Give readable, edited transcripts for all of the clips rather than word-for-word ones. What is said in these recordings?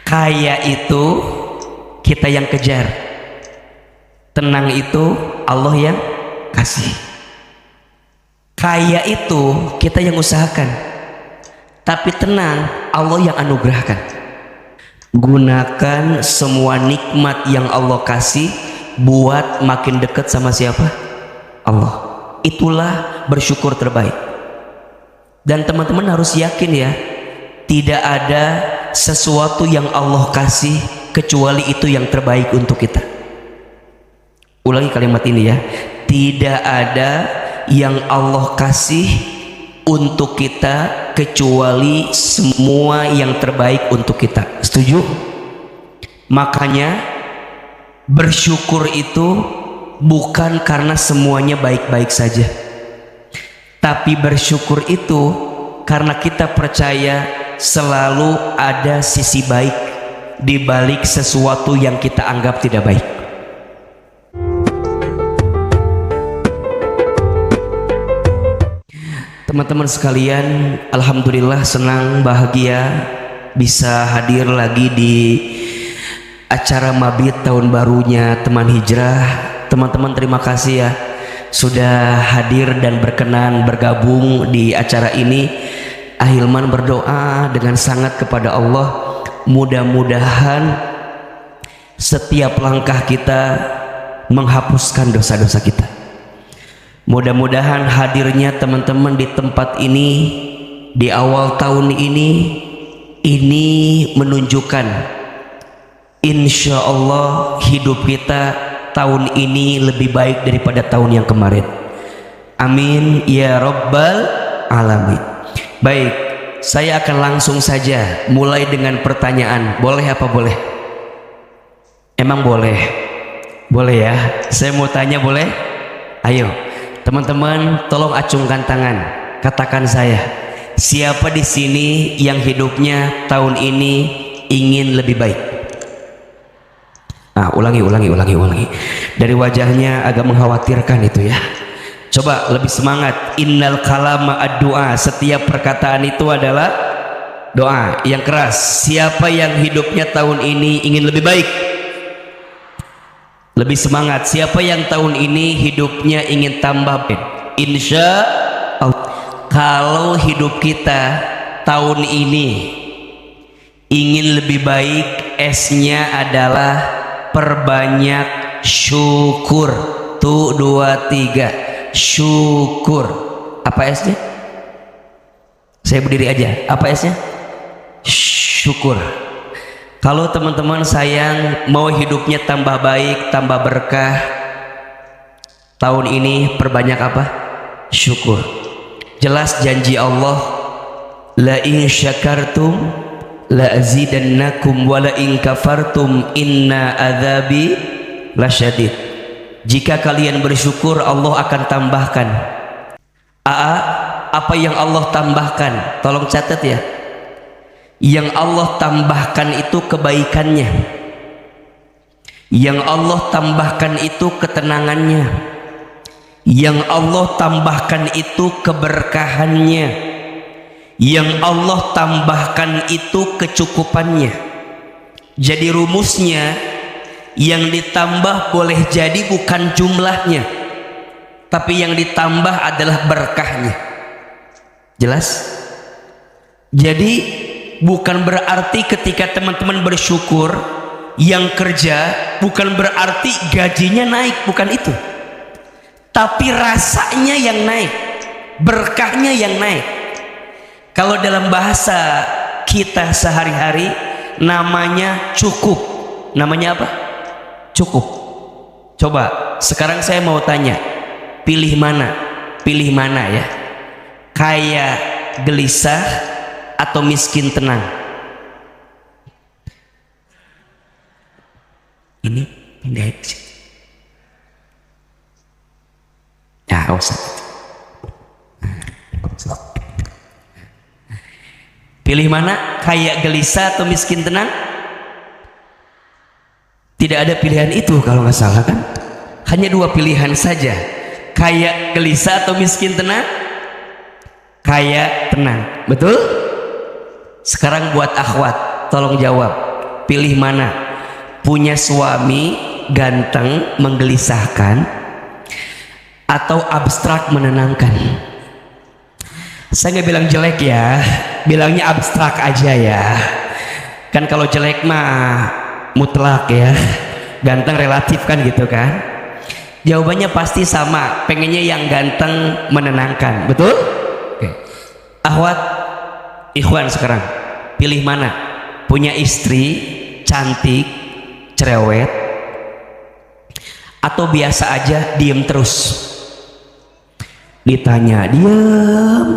Kaya itu kita yang kejar, tenang itu Allah yang kasih. Kaya itu kita yang usahakan, tapi tenang Allah yang anugerahkan. Gunakan semua nikmat yang Allah kasih buat makin dekat sama siapa? Allah. Itulah bersyukur terbaik. Dan teman-teman harus yakin ya, tidak ada sesuatu yang Allah kasih kecuali itu yang terbaik untuk kita. Ulangi kalimat ini ya, tidak ada yang Allah kasih untuk kita kecuali semua yang terbaik untuk kita. Setuju? Makanya bersyukur itu bukan karena semuanya baik-baik saja, tapi bersyukur itu karena kita percaya selalu ada sisi baik di balik sesuatu yang kita anggap tidak baik. Teman-teman sekalian, alhamdulillah senang bahagia bisa hadir lagi di acara Mabit tahun barunya teman hijrah. Teman-teman terima kasih ya sudah hadir dan berkenan bergabung di acara ini. Ahilman berdoa dengan sangat kepada Allah, mudah-mudahan setiap langkah kita menghapuskan dosa-dosa kita. Mudah-mudahan hadirnya teman-teman di tempat ini di awal tahun ini menunjukkan insya Allah hidup kita tahun ini lebih baik daripada tahun yang kemarin. Amin ya rabbal alamin. Baik, saya akan langsung saja mulai dengan pertanyaan. Boleh apa boleh? Emang boleh? Boleh ya. Saya mau tanya boleh? Ayo teman-teman, tolong acungkan tangan. Katakan saya, siapa di sini yang hidupnya tahun ini ingin lebih baik? Nah, ulangi. Dari wajahnya agak mengkhawatirkan itu ya. Coba lebih semangat. Innal kalama ad-du'a. Setiap perkataan itu adalah doa yang keras. Siapa yang hidupnya tahun ini ingin lebih baik? Lebih semangat. Siapa yang tahun ini hidupnya ingin tambah baik? Insya Allah. Kalau hidup kita tahun ini ingin lebih baik, S-nya adalah perbanyak syukur. Tuh 2 3 syukur. Apa S-nya? Saya berdiri aja. Apa S-nya? Syukur. Kalau teman-teman sayang mau hidupnya tambah baik, tambah berkah, tahun ini perbanyak apa? Syukur. Jelas janji Allah, la in syakartum la azidannakum wa la in kafartum inna adzabi lasyadid. Jika kalian bersyukur Allah akan tambahkan. Apa yang Allah tambahkan? Tolong catat ya. Yang Allah tambahkan itu kebaikannya, yang Allah tambahkan itu ketenangannya, yang Allah tambahkan itu keberkahannya, yang Allah tambahkan itu kecukupannya. Jadi rumusnya, yang ditambah boleh jadi bukan jumlahnya, tapi yang ditambah adalah berkahnya. Jelas? Jadi bukan berarti ketika teman-teman bersyukur yang kerja bukan berarti gajinya naik, bukan itu, tapi rasanya yang naik, berkahnya yang naik. Kalau dalam bahasa kita sehari-hari namanya cukup. Namanya apa? Cukup. Coba sekarang saya mau tanya, pilih mana? Pilih mana ya? Kaya gelisah atau miskin tenang? Ini pindah ke situ. Ya, usah. Pilih mana? Kaya gelisah atau miskin tenang? Tidak ada pilihan itu kalau nggak salah kan? Hanya 2 pilihan saja. Kaya gelisah atau miskin tenang? Kaya tenang. Betul? Sekarang buat akhwat, tolong jawab. pilih mana? Punya suami ganteng menggelisahkan atau abstrak menenangkan? Saya nggak bilang jelek ya, bilangnya abstrak aja ya. Kan kalau jelek mah mutlak ya, ganteng relatif kan gitu kan. Jawabannya pasti sama, pengennya yang ganteng menenangkan, betul? Oke. Ahwat, ikhwan sekarang, pilih mana? Punya istri cantik, cerewet, atau biasa aja diem terus? Ditanya diem,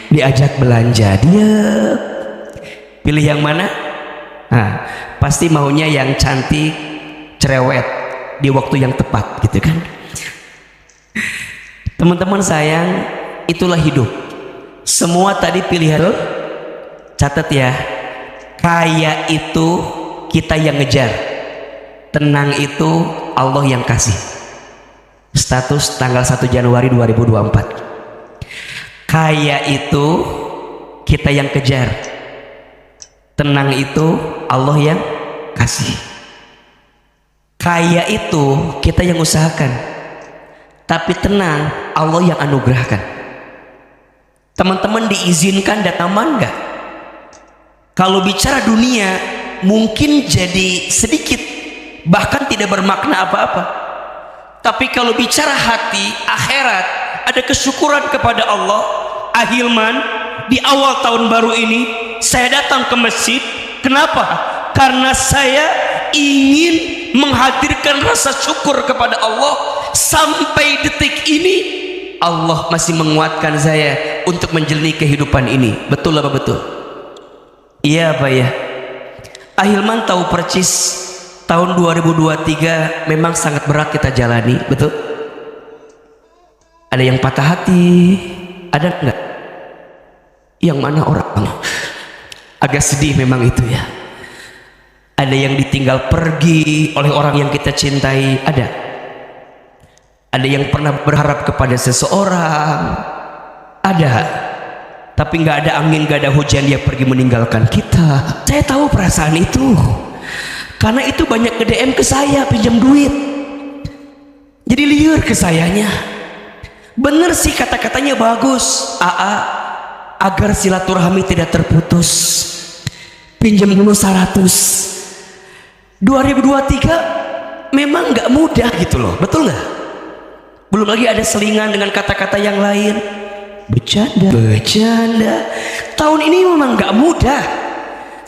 diajak belanja diem. Pilih yang mana? Nah, pasti maunya yang cantik, cerewet, di waktu yang tepat gitu kan. Teman-teman sayang, itulah hidup. Semua tadi pilihan, catat ya. Kaya itu kita yang ngejar, tenang itu Allah yang kasih. Status tanggal 1 Januari 2024. Kaya itu kita yang kejar, tenang itu Allah yang kasih. Kaya itu kita yang usahakan, tapi tenang Allah yang anugerahkan. Teman-teman diizinkan datang enggak? Kalau bicara dunia mungkin jadi sedikit, bahkan tidak bermakna apa-apa. Tapi kalau bicara hati, akhirat, ada kesyukuran kepada Allah. Ahilman, di awal tahun baru ini saya datang ke masjid. Kenapa? Karena saya ingin menghadirkan rasa syukur kepada Allah. Sampai detik ini Allah masih menguatkan saya untuk menjalani kehidupan ini. Betul apa betul? Iya apa ya? Ahilman tahu percis tahun 2023 memang sangat berat kita jalani, betul? Ada yang patah hati, ada enggak? Yang mana orang agak sedih memang itu ya. Ada yang ditinggal pergi oleh orang yang kita cintai, ada. Ada yang pernah berharap kepada seseorang, ada. Tapi nggak ada angin, nggak ada hujan, dia pergi meninggalkan kita. Saya tahu perasaan itu. Karena itu banyak ke DM ke saya pinjam duit, jadi liur ke sayanya. Bener sih kata-katanya bagus, agar silaturahmi tidak terputus, pinjam dulu 100. 2023 memang nggak mudah gitu loh, betul nggak? Belum lagi ada selingan dengan kata-kata yang lain, bercanda. Tahun ini memang nggak mudah,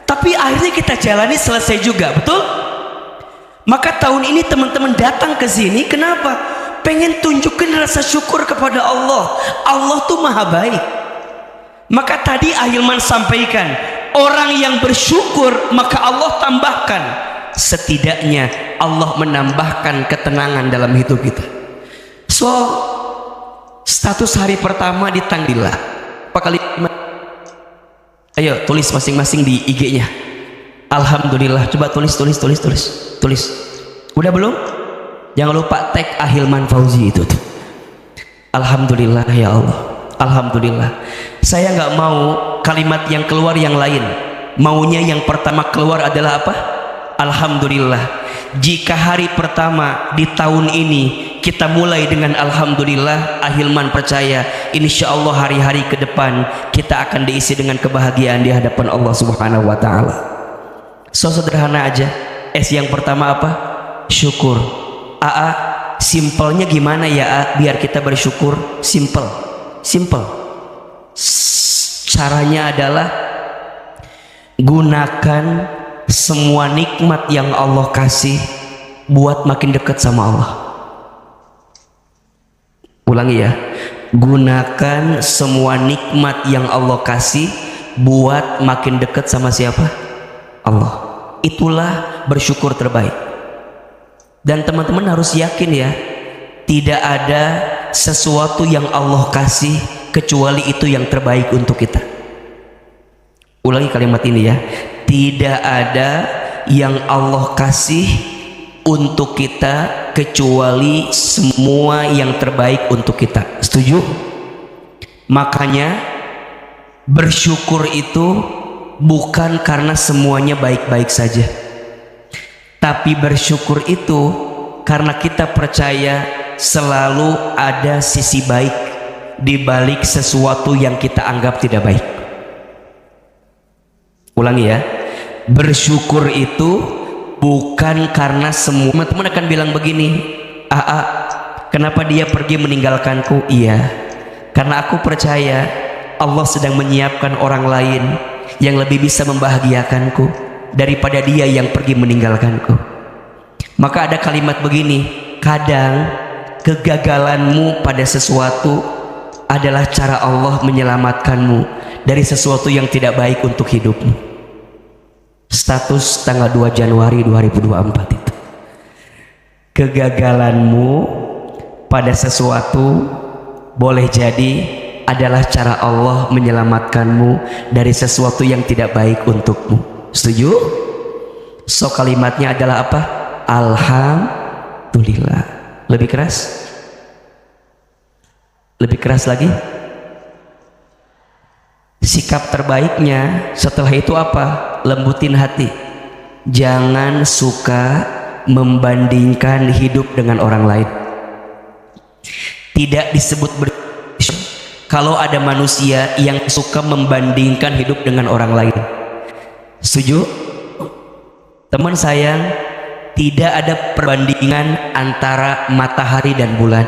tapi akhirnya kita jalani, selesai juga, betul? Maka tahun ini teman-teman datang ke sini, kenapa? Pengen tunjukin rasa syukur kepada Allah. Allah tuh maha baik. Maka tadi Ahilman sampaikan, orang yang bersyukur maka Allah tambahkan. Setidaknya Allah menambahkan ketenangan dalam hidup kita. So, status hari pertama di tangdilah. Apa kalimat? Ayo tulis masing-masing di IG-nya. Alhamdulillah. Coba tulis. Udah belum? Jangan lupa tag Ahilman Fauzi itu tuh. Alhamdulillah ya Allah. Alhamdulillah. Saya nggak mau kalimat yang keluar yang lain. Maunya yang pertama keluar adalah apa? Alhamdulillah. Jika hari pertama di tahun ini kita mulai dengan alhamdulillah, Ahilman percaya insya Allah hari-hari ke depan kita akan diisi dengan kebahagiaan di hadapan Allah Subhanahu wa ta'ala. So sederhana aja. S yang pertama apa? Syukur. Simpelnya gimana ya biar kita bersyukur? Simple. Caranya adalah gunakan semua nikmat yang Allah kasih buat makin dekat sama Allah. Ulangi ya, gunakan semua nikmat yang Allah kasih buat makin dekat sama siapa? Allah. Itulah bersyukur terbaik. Dan teman-teman harus yakin ya, tidak ada sesuatu yang Allah kasih kecuali itu yang terbaik untuk kita. Ulangi kalimat ini ya, tidak ada yang Allah kasih untuk kita kecuali semua yang terbaik untuk kita. Setuju? Makanya bersyukur itu bukan karena semuanya baik-baik saja, Tapi bersyukur itu karena kita percaya selalu ada sisi baik di balik sesuatu yang kita anggap tidak baik. Ulangi ya, bersyukur itu bukan karena semua. Teman-teman akan bilang begini, kenapa dia pergi meninggalkanku? Iya, karena aku percaya Allah sedang menyiapkan orang lain yang lebih bisa membahagiakanku daripada dia yang pergi meninggalkanku. Maka ada kalimat begini, kadang kegagalanmu pada sesuatu adalah cara Allah menyelamatkanmu dari sesuatu yang tidak baik untuk hidupmu. Status tanggal 2 Januari 2024 itu, kegagalanmu pada sesuatu boleh jadi adalah cara Allah menyelamatkanmu dari sesuatu yang tidak baik untukmu. Setuju? So kalimatnya adalah apa? Alhamdulillah. Lebih keras? Lebih keras lagi? Sikap terbaiknya setelah itu apa? Lembutin hati. Jangan suka membandingkan hidup dengan orang lain. Tidak disebut kalau ada manusia yang suka membandingkan hidup dengan orang lain. Setuju? Teman sayang, tidak ada perbandingan antara matahari dan bulan.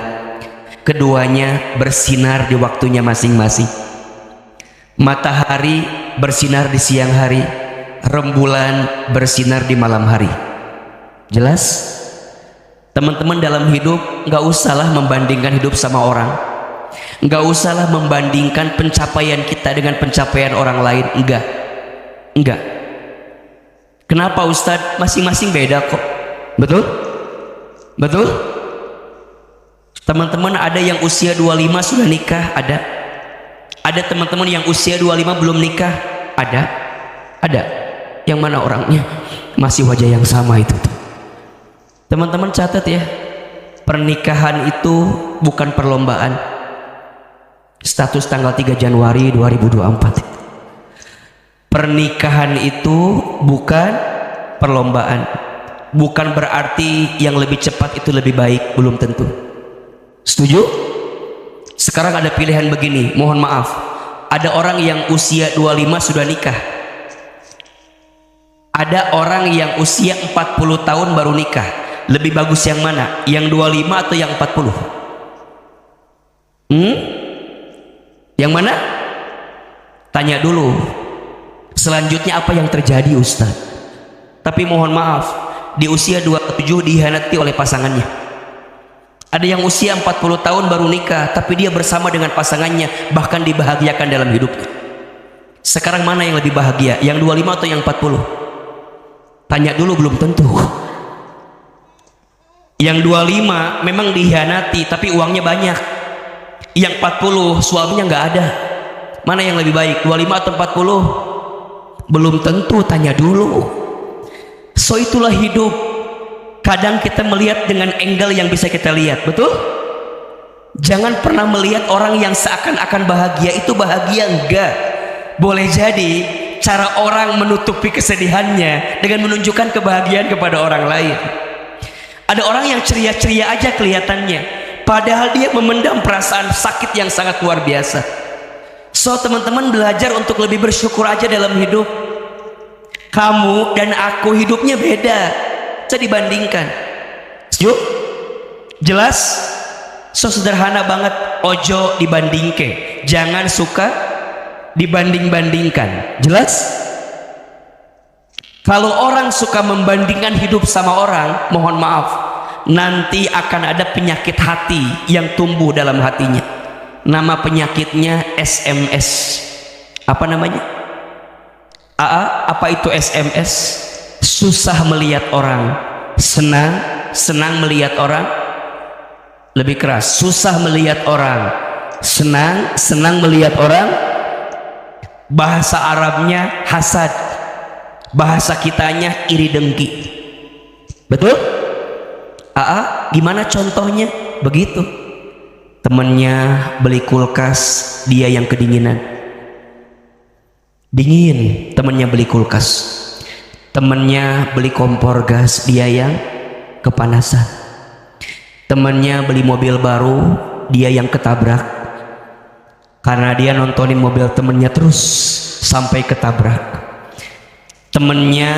Keduanya bersinar di waktunya masing-masing. Matahari bersinar di siang hari, rembulan bersinar di malam hari. Jelas? Teman-teman dalam hidup nggak usahlah membandingkan hidup sama orang, nggak usahlah membandingkan pencapaian kita dengan pencapaian orang lain. Enggak. Kenapa Ustadz? Masing-masing beda kok. Betul? Betul? Teman-teman ada yang usia 25 sudah nikah, ada teman-teman yang usia 25 belum nikah, ada. Yang mana orangnya masih wajah yang sama itu tuh. Teman-teman catat ya, pernikahan itu bukan perlombaan. Status tanggal 3 Januari 2024, pernikahan itu bukan perlombaan. Bukan berarti yang lebih cepat itu lebih baik, belum tentu. Setuju? Sekarang ada pilihan begini, mohon maaf, ada orang yang usia 25 sudah nikah, ada orang yang usia 40 tahun baru nikah. Lebih bagus yang mana? Yang 25 atau yang 40? Yang mana? Tanya dulu. Selanjutnya apa yang terjadi Ustaz? Tapi mohon maaf, di usia 27 dihianati oleh pasangannya. Ada yang usia 40 tahun baru nikah, tapi dia bersama dengan pasangannya, bahkan dibahagiakan dalam hidupnya. Sekarang mana yang lebih bahagia? Yang 25 atau yang 40? Tanya dulu, belum tentu. Yang 25 memang dihianati, tapi uangnya banyak. Yang 40 suaminya nggak ada. Mana yang lebih baik? 25 atau 40? Belum tentu, tanya dulu. So itulah hidup. Kadang kita melihat dengan angle yang bisa kita lihat, betul? Jangan pernah melihat orang yang seakan-akan bahagia itu bahagia, enggak. Boleh jadi cara orang menutupi kesedihannya dengan menunjukkan kebahagiaan kepada orang lain. Ada orang yang ceria-ceria aja kelihatannya, padahal dia memendam perasaan sakit yang sangat luar biasa. So teman-teman belajar untuk lebih bersyukur aja dalam hidup. Kamu dan aku hidupnya beda, bisa dibandingkan. Yuk, jelas? So sederhana banget, ojo dibandingke, jangan suka dibanding-bandingkan. Jelas? Kalau orang suka membandingkan hidup sama orang, mohon maaf, nanti akan ada penyakit hati yang tumbuh dalam hatinya. Nama penyakitnya SMS. Apa namanya? Apa itu SMS? Susah melihat orang, senang melihat orang. Lebih keras, susah melihat orang, senang melihat orang. Bahasa Arabnya hasad, bahasa kitanya iri dengki. Betul? Gimana contohnya? Begitu. Temennya beli kulkas, dia yang kedinginan. Dingin, temennya beli kulkas. Temennya beli kompor gas, dia yang kepanasan. Temennya beli mobil baru, dia yang ketabrak. Karena dia nontonin mobil temennya terus sampai ketabrak. Temennya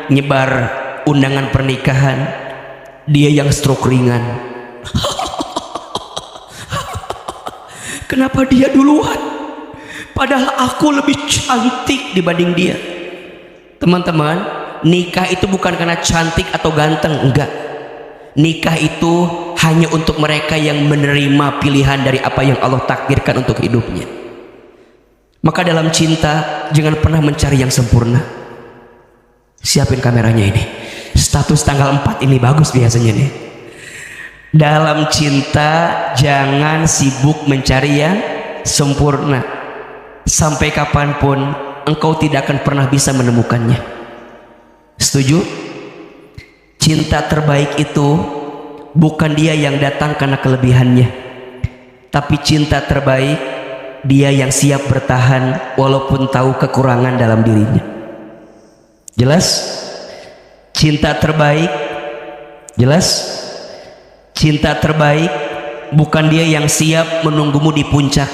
nyebar undangan pernikahan, dia yang stroke ringan. Kenapa dia duluan? Padahal aku lebih cantik dibanding dia. Teman-teman, nikah itu bukan karena cantik atau ganteng, enggak. Nikah itu hanya untuk mereka yang menerima pilihan dari apa yang Allah takdirkan untuk hidupnya. Maka dalam cinta jangan pernah mencari yang sempurna. Siapin kameranya ini. Status tanggal 4 ini bagus biasanya nih. Dalam cinta jangan sibuk mencari yang sempurna. Sampai kapanpun engkau tidak akan pernah bisa menemukannya. Setuju? Cinta terbaik itu bukan dia yang datang karena kelebihannya, tapi cinta terbaik dia yang siap bertahan walaupun tahu kekurangan dalam dirinya. Jelas? Cinta terbaik jelas? Cinta terbaik bukan dia yang siap menunggumu di puncak,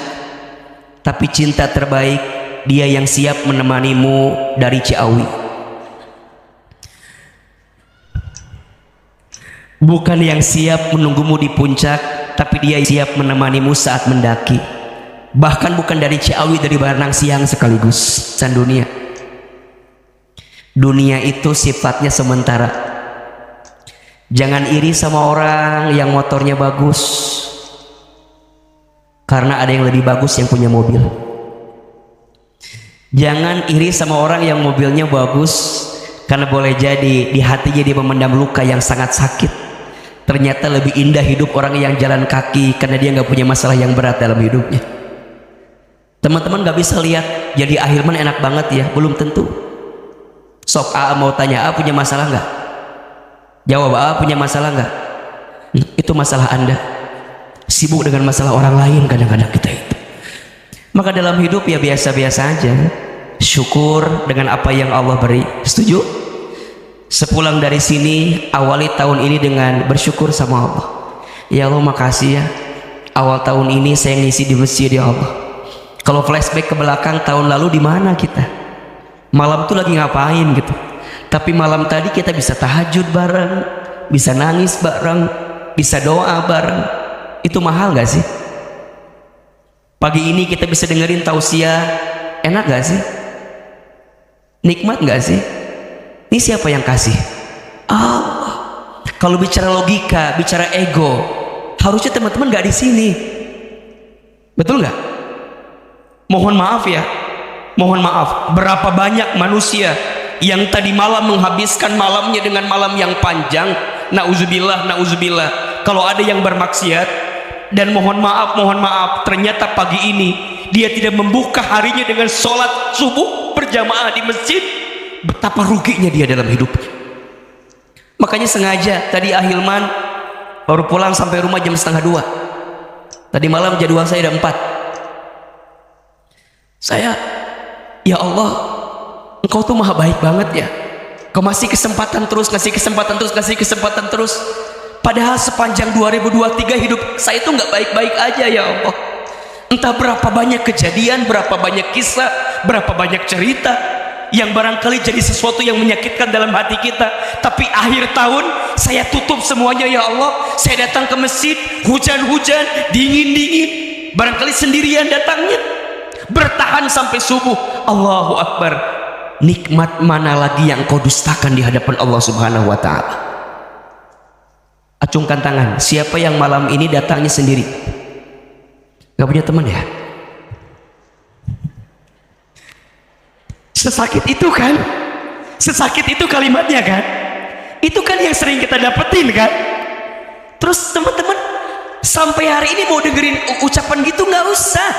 tapi cinta terbaik dia yang siap menemanimu dari Ciawi. Bukan yang siap menunggumu di puncak, tapi dia siap menemanimu saat mendaki. Bahkan bukan dari Ciawi, dari Baranang Siang sekaligus. San dunia. Dunia itu sifatnya sementara. Jangan iri sama orang yang motornya bagus, karena ada yang lebih bagus yang punya mobil. Jangan iri sama orang yang mobilnya bagus, karena boleh jadi di hatinya dia memendam luka yang sangat sakit. Ternyata lebih indah hidup orang yang jalan kaki karena dia nggak punya masalah yang berat dalam hidupnya. Teman-teman nggak bisa lihat jadi Ahilman enak banget ya, belum tentu. Sok A mau tanya, A punya masalah nggak? Jawab, A punya masalah nggak? Itu masalah Anda. Sibuk dengan masalah orang lain kadang-kadang kita itu. Maka dalam hidup ya biasa-biasa aja. Syukur dengan apa yang Allah beri. Setuju? Sepulang dari sini, awali tahun ini dengan bersyukur sama Allah. Ya Allah, makasih ya, awal tahun ini saya ngisi di masjid ya Allah. Kalau flashback ke belakang tahun lalu di mana kita? Malam tuh lagi ngapain gitu? Tapi malam tadi kita bisa tahajud bareng, bisa nangis bareng, bisa doa bareng. Itu mahal gak sih? Pagi ini kita bisa dengerin tausiah, enak gak sih? Nikmat gak sih? Ini siapa yang kasih? Allah. Kalau bicara logika, bicara ego, harusnya teman-teman gak di sini. Betul nggak? Mohon maaf ya, mohon maaf. Berapa banyak manusia yang tadi malam menghabiskan malamnya dengan malam yang panjang. Nauzubillah, nauzubillah. Kalau ada yang bermaksiat dan mohon maaf, ternyata pagi ini dia tidak membuka harinya dengan sholat subuh berjamaah di masjid. Betapa ruginya dia dalam hidupnya. Makanya sengaja tadi Ahilman baru pulang sampai rumah jam 1:30. Tadi malam jadwal saya ada 4. Saya, ya Allah, Engkau tuh maha baik banget ya. Kau masih kesempatan terus, ngasih kesempatan terus. Padahal sepanjang 2023 hidup saya itu nggak baik-baik aja ya Allah. Entah berapa banyak kejadian, berapa banyak kisah, berapa banyak cerita yang barangkali jadi sesuatu yang menyakitkan dalam hati kita. Tapi akhir tahun saya tutup semuanya ya Allah. Saya datang ke masjid, hujan-hujan, dingin-dingin, barangkali sendirian datangnya, bertahan sampai subuh. Allahu Akbar. Nikmat mana lagi yang kau dustakan di hadapan Allah Subhanahu wa ta'ala? Acungkan tangan, siapa yang malam ini datangnya sendiri? Gak punya teman ya? Sesakit itu kan? Sesakit itu kalimatnya kan? Itu kan yang sering kita dapetin kan? Terus teman-teman sampai hari ini mau dengerin ucapan gitu nggak usah.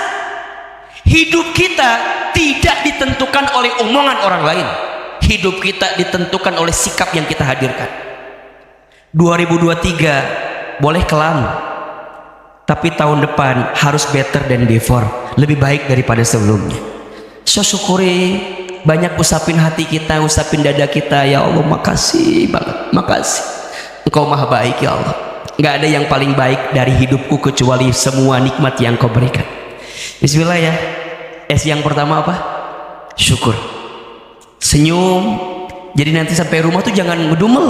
Hidup kita tidak ditentukan oleh omongan orang lain. Hidup kita ditentukan oleh sikap yang kita hadirkan. 2023 boleh kelam, tapi tahun depan harus better than before, lebih baik daripada sebelumnya. So syukuri banyak usapin hati kita, usapin dada kita. Ya Allah, makasih banget, makasih. Engkau maha baik ya Allah. Nggak ada yang paling baik dari hidupku kecuali semua nikmat yang kau berikan. Bismillah ya. S yang pertama apa? Syukur. Senyum. Jadi nanti sampai rumah tuh jangan ngedumel.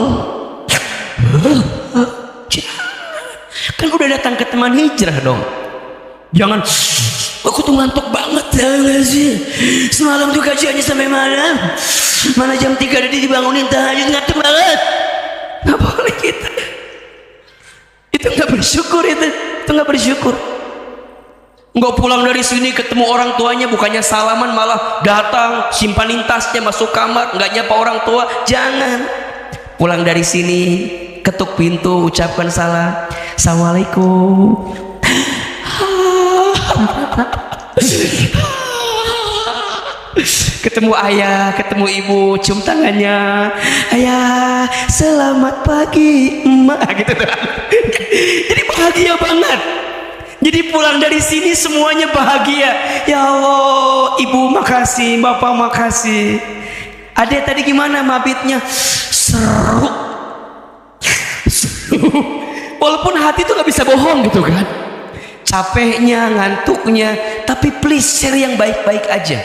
Kan udah datang ke teman hijrah dong. Jangan, aku tuh ngantuk banget ya sih. Semalam tuh kajiannya sampai malam. Mana jam 3 udah dibangunin tahajud, ngantuk banget. Nggak boleh gitu. Itu nggak bersyukur, itu nggak bersyukur. Nggak pulang dari sini ketemu orang tuanya, bukannya salaman malah datang simpanin tasnya masuk kamar, nggak nyapa orang tua. Jangan. Pulang dari sini ketuk pintu, ucapkan salam, assalamualaikum. Ketemu ayah, ketemu ibu, cium tangannya, ayah selamat pagi emak, gitu doang. Jadi bahagia banget. Jadi pulang dari sini semuanya bahagia. Ya Allah, ibu makasih, bapak makasih. Adek tadi gimana mabitnya? Seru. Walaupun hati tuh gak bisa bohong gitu kan, capeknya, ngantuknya, tapi please share yang baik-baik aja.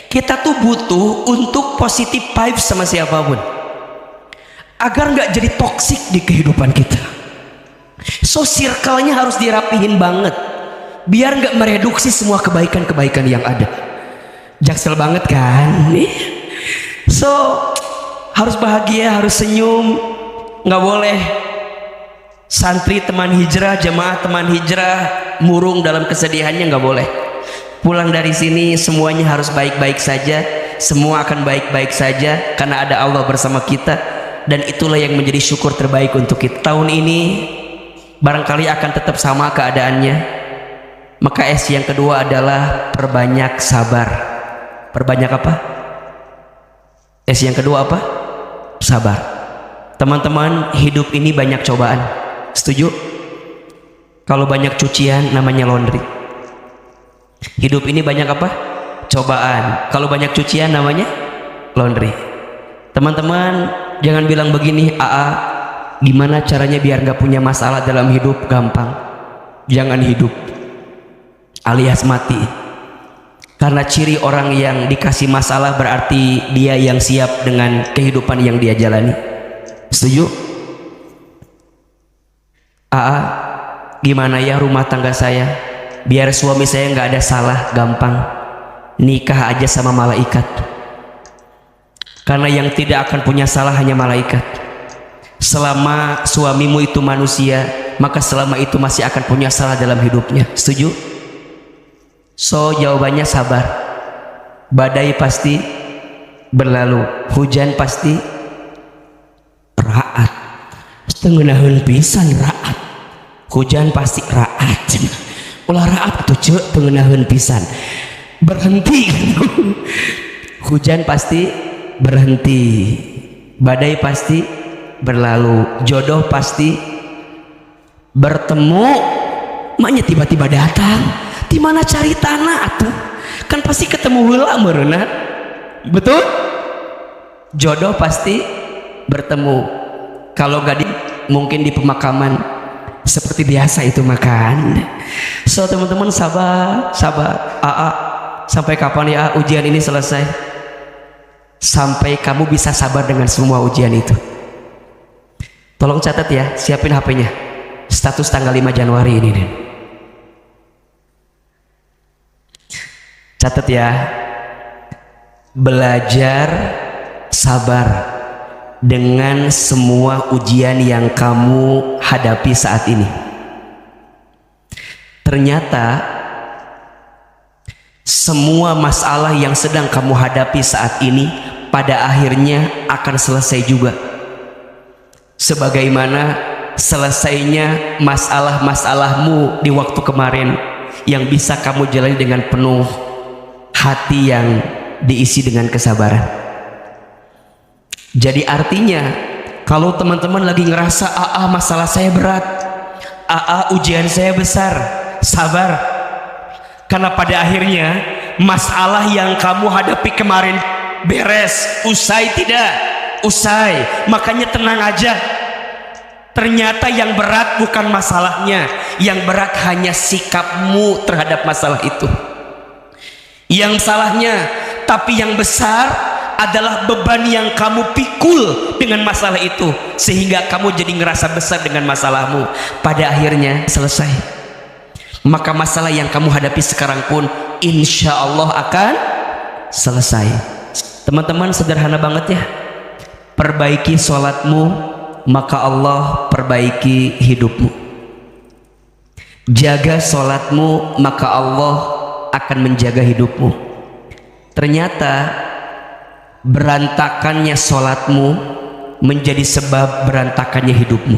Kita tuh butuh untuk positive vibes sama siapapun agar nggak jadi toksik di kehidupan kita. So circle-nya harus dirapihin banget biar nggak mereduksi semua kebaikan-kebaikan yang ada. Jaksel banget kan? So harus bahagia, harus senyum. Nggak boleh santri teman hijrah, jemaah teman hijrah murung dalam kesedihannya, nggak boleh. Pulang dari sini semuanya harus baik-baik saja, semua akan baik-baik saja karena ada Allah bersama kita, dan itulah yang menjadi syukur terbaik untuk kita. Tahun ini barangkali akan tetap sama keadaannya, maka S yang kedua adalah perbanyak sabar. Perbanyak apa? S yang kedua apa? Sabar. Teman-teman, hidup ini banyak cobaan. Setuju? Kalau banyak cucian namanya laundry. Hidup ini banyak apa? Cobaan. Kalau banyak cucian namanya laundry. Teman-teman jangan bilang begini, AA gimana caranya biar gak punya masalah dalam hidup. Gampang, jangan hidup alias mati. Karena ciri orang yang dikasih masalah berarti dia yang siap dengan kehidupan yang dia jalani. Setuju? AA gimana ya rumah tangga saya biar suami saya nggak ada salah. Gampang, nikah aja sama malaikat, karena yang tidak akan punya salah hanya malaikat. Selama suamimu itu manusia, maka selama itu masih akan punya salah dalam hidupnya. Setuju? So jawabannya sabar. Badai pasti berlalu, hujan pasti raat, setengah pisan raat, hujan pasti raat. Ulah raat tuh cek pengenahan pisan berhenti. Hujan pasti berhenti, badai pasti berlalu, jodoh pasti bertemu. Maknya tiba-tiba datang, di mana cari tanah atuh, kan pasti ketemu heula meureunna. Betul? Jodoh pasti bertemu. Kalau gak mungkin di pemakaman seperti biasa itu makan. So teman-teman sabar, sabar. AA sampai kapan ya ujian ini selesai? Sampai kamu bisa sabar dengan semua ujian itu. Tolong catat ya, siapin HP-nya. Status tanggal 5 Januari ini nih. Catat ya. Belajar sabar dengan semua ujian yang kamu hadapi saat ini. Ternyata semua masalah yang sedang kamu hadapi saat ini pada akhirnya akan selesai juga, sebagaimana selesainya masalah-masalahmu di waktu kemarin yang bisa kamu jalani dengan penuh hati yang diisi dengan kesabaran. Jadi artinya kalau teman-teman lagi ngerasa AA masalah saya berat, AA ujian saya besar, sabar. Karena pada akhirnya masalah yang kamu hadapi kemarin beres, usai, tidak usai. Makanya tenang aja. Ternyata yang berat bukan masalahnya, yang berat hanya sikapmu terhadap masalah itu. Yang salahnya, tapi yang besar adalah beban yang kamu pikul dengan masalah itu, sehingga kamu jadi ngerasa besar dengan masalahmu. Pada akhirnya selesai. Maka masalah yang kamu hadapi sekarang pun insya Allah akan selesai. Teman-teman, sederhana banget ya. Perbaiki sholatmu, maka Allah perbaiki hidupmu. Jaga sholatmu, maka Allah akan menjaga hidupmu. Ternyata berantakannya sholatmu menjadi sebab berantakannya hidupmu.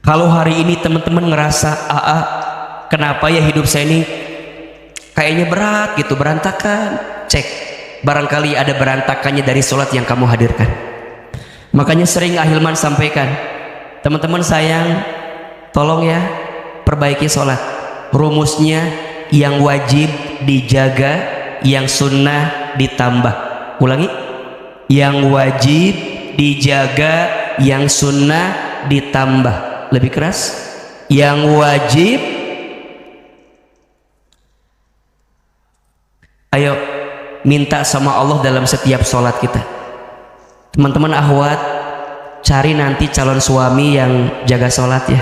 Kalau hari ini teman-teman ngerasa, kenapa ya hidup saya ini kayaknya berat gitu, berantakan, cek, barangkali ada berantakannya dari sholat yang kamu hadirkan. Makanya sering Ahilman sampaikan, teman-teman sayang, tolong ya perbaiki sholat. Rumusnya, yang wajib dijaga, yang sunnah ditambah. Ulangi, yang wajib dijaga, yang sunnah ditambah. Lebih keras, yang wajib. Ayo minta sama Allah dalam setiap sholat kita. Teman-teman akhwat, cari nanti calon suami yang jaga sholat ya.